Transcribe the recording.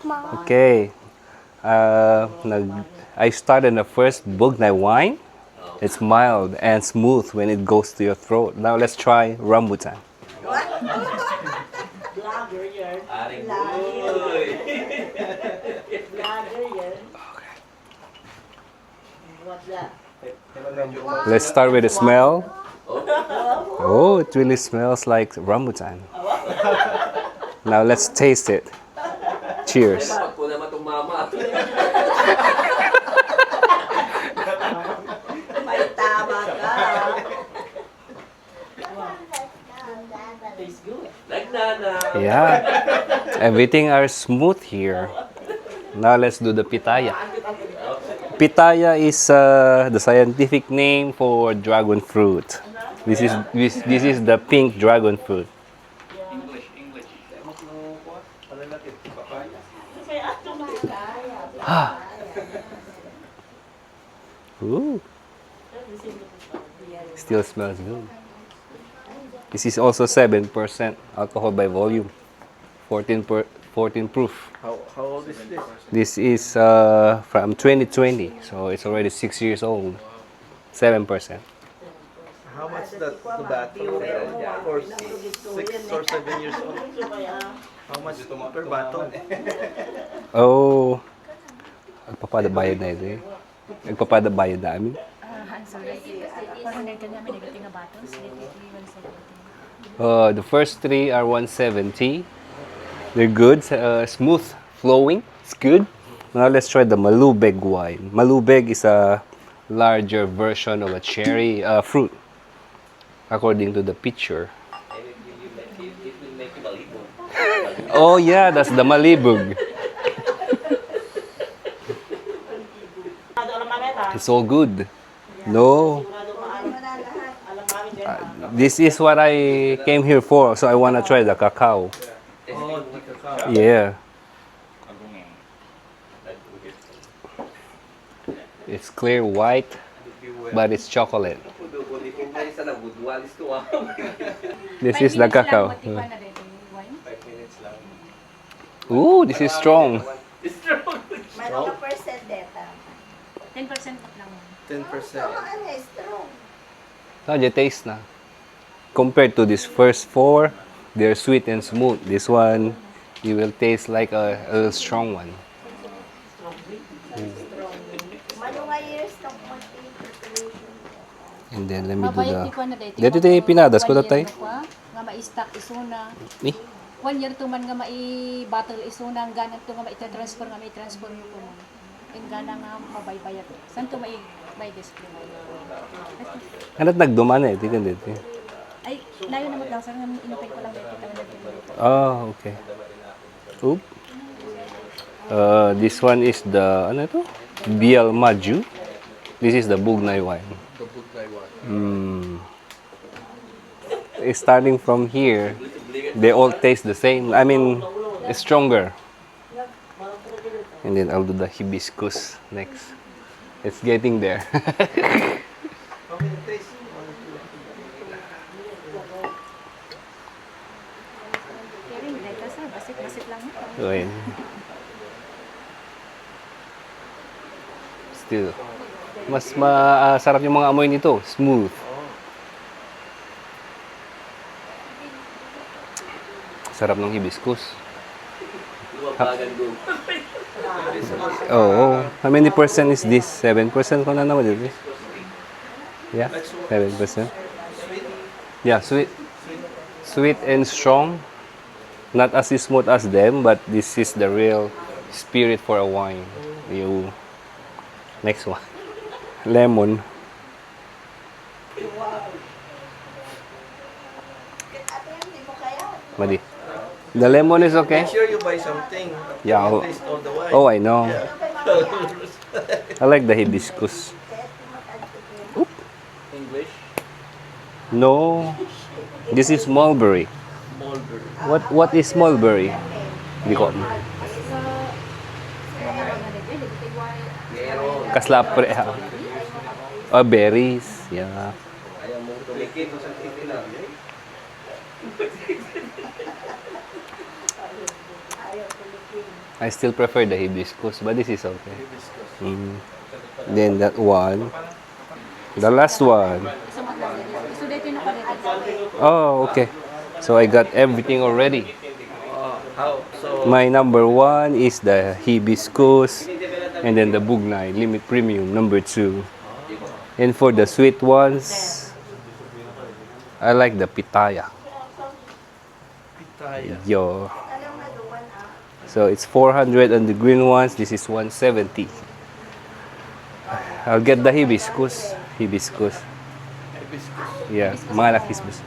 Okay. I started the first Bugnay wine. It's mild and smooth when it goes to your throat. Now let's try rambutan. Vlogger yan. Aring Vlogger. buloy. Vlogger yan. What's that? Let's start with the smell. Oh, it really smells like rambutan. Now let's taste it. Cheers. Pag po naman itong mama. May tama ka. Tastes good. Like nana. Yeah. Everything are smooth here. Now let's do the pitaya. Pitaya is the scientific name for dragon fruit. This is the pink dragon fruit. Ooh. Still smells good. This is also 7% alcohol by volume. 14 proof. How old is this? This is from 2020, so it's already 6 years old. 7%. How much that tobacco for 6 or 7 years old? How much per bottle? Oh, nagpapadabayad na ito eh. Nagpapadabayad namin. Sorry. 400 ka namin negating na bottles. 170. The first 3 are 170. They're good, smooth, flowing. It's good. Now let's try the Malubeg wine. Malubeg is a larger version of a cherry fruit, according to the picture. It will make you balibo. Oh yeah, that's the Malibug. It's all good. No, this is what I came here for, so I want to try the cacao. Oh, the cacao. Yeah. It's clear white, but it's chocolate. This is the cacao. Ooh, this is strong. Mayroon ka percent data. 10% lang. 10%. Ano eh, strong. Now you taste na. Compared to this first 4, they're sweet and smooth. This one, you will taste like a strong one. Mano nga years ng konting preparation. And then let me do Mabayad the... ni ko na dito. Dito tayo pinadas ko tatay. Nga ma-stock isuna. Eh, 1 year tuman nga mai-battle isuna. Ang ganang to nga ma-transfer nga mai-transfer mo ko. Ang gana nga mabaybayad. Saan to may-display? hanat nagduman eh. Tika dito. Ay, layo naman lang. Saan nga inupin ko lang dito. Oh, okay. Oop. This one is the, ano ito? Bial Maju. This is the Bugnay wine. The Bugnay one. Starting from here, they all taste the same. I mean, it's stronger. And then I'll do the hibiscus next. It's getting there. How many taste? Pero hindi ka sa basit-basit lang. Okay. Still, mas masarap yung mga amoy nito. Smooth. Sarap ng hibiscus. Oh, how many percent is this? 7% ko na naman dito. Yeah, 7%. Yeah, sweet. Sweet and strong. Not as smooth as them, but this is the real spirit for a wine. You. Next one. Lemon. Madi. The lemon is okay? Make sure you buy something. Yeah, You I'll- taste all the wine. Oh, I know. I like the hibiscus. English? No. This is mulberry. Mulberry. What is mulberry? Hindi ko. Kaslapre. Oh, berries. Yeah. Ayaw mo tumikit sa titi na. I still prefer the hibiscus, but this is okay. Then that one. The last one. Isa mo na dito. So dito yung nakalito. Oh, okay. So I got everything already. How? So, My number 1 is the hibiscus, and then the Bugnay Limit Premium number 2. And for the sweet ones, I like the pitaya. pitaya. Yo. Alam na doon So it's 400 on the green ones. This is 170. I'll get the hibiscus. Hibiscus. Hibiscus. Yeah, malak hibiscus.